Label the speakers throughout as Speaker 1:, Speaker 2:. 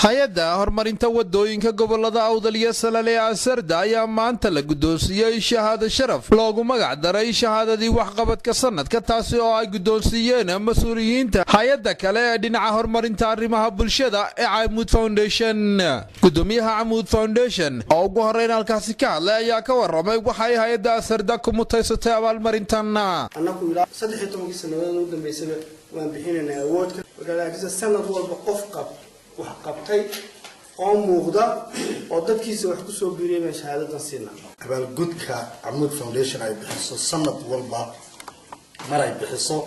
Speaker 1: hay-adda horumarinta wadooyinka gobolada Awdal iyo Salale Asarda ayaa maanta la guddoonsiiyay shahaado sharaf loogu magac daray shahaadadii waxqabadka sanadka taasi oo ay guddoonsiiyeen mas'uuliyiinta hay-adda kale ee dhinaca horumarinta arrimaha bulshada ee Amoud Foundation. Gudoomiyaha Amoud Foundation oo ugu horeyn halkaasi ka hadlay ayaa ka warramay waxa ay hay-adda Asarda ku mutaysatay abaalmarintan.
Speaker 2: Annagu ilaa 13 sanadood u dambeysay waan bixinay awoodka walaalaha sanad walba qof wax qabtay oo muuqda oo dadkiisa wax ku soo biiriyay shahaadadan siina
Speaker 3: abaalgudka Amoud Foundation ay bixiso sanad walba maray bixiso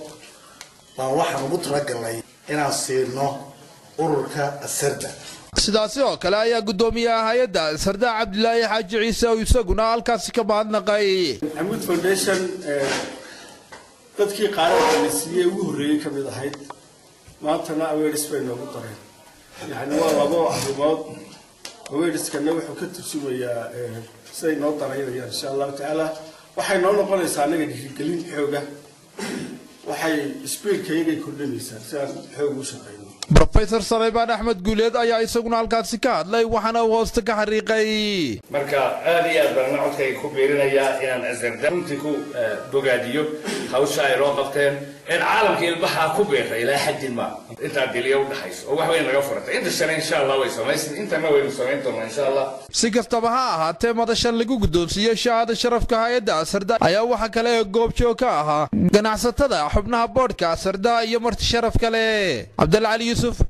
Speaker 3: baan waxaan ugu talagalnay inaan siino ururka Asarda.
Speaker 1: sidaasi oo kale ayaa gudoomiyaha hay-adda Asarda Cabdilaahi Xaaji Ciise oo isaguna halkaasi ka mahadnaqay.
Speaker 2: Amoud Foundation dadkii qaarada siiyay ugu horeeyay ka mid ahayd maantana awareness bay noogu dareen يعني والله عظيمات ويرس كنا وحكي تسويا سي نقطة هي إن شاء الله تعالى وحي نقول قلنا سانة جديد حوجة وحي سبيل كيجي كل نيسان سان حوجة شقين.
Speaker 1: بروفيسور سليمان أحمد جوليد أيها يسوون على الكاتسكات لا وحنا وسط كحريقي.
Speaker 4: مركا هذه البرنامج كي كبيرنا يا إن أزرد كنتكو بوجاديو خوشة روقتين العالم كي البحر كبير إلى حد ما أنت عدليه ودحيس وحوين غفرت أنت السنة إن شاء الله ويسمعين أنت ما ويسمعين طبعا إن شاء الله.
Speaker 1: سكفتها هاتي ما دشان لجو قدوسية شهادة شرف كهيدا أسردا أيها وحكلا جوب شو كها جناح ستدا حبنا بورد كأسردا يمرت شرف كله عبد العلي يوسف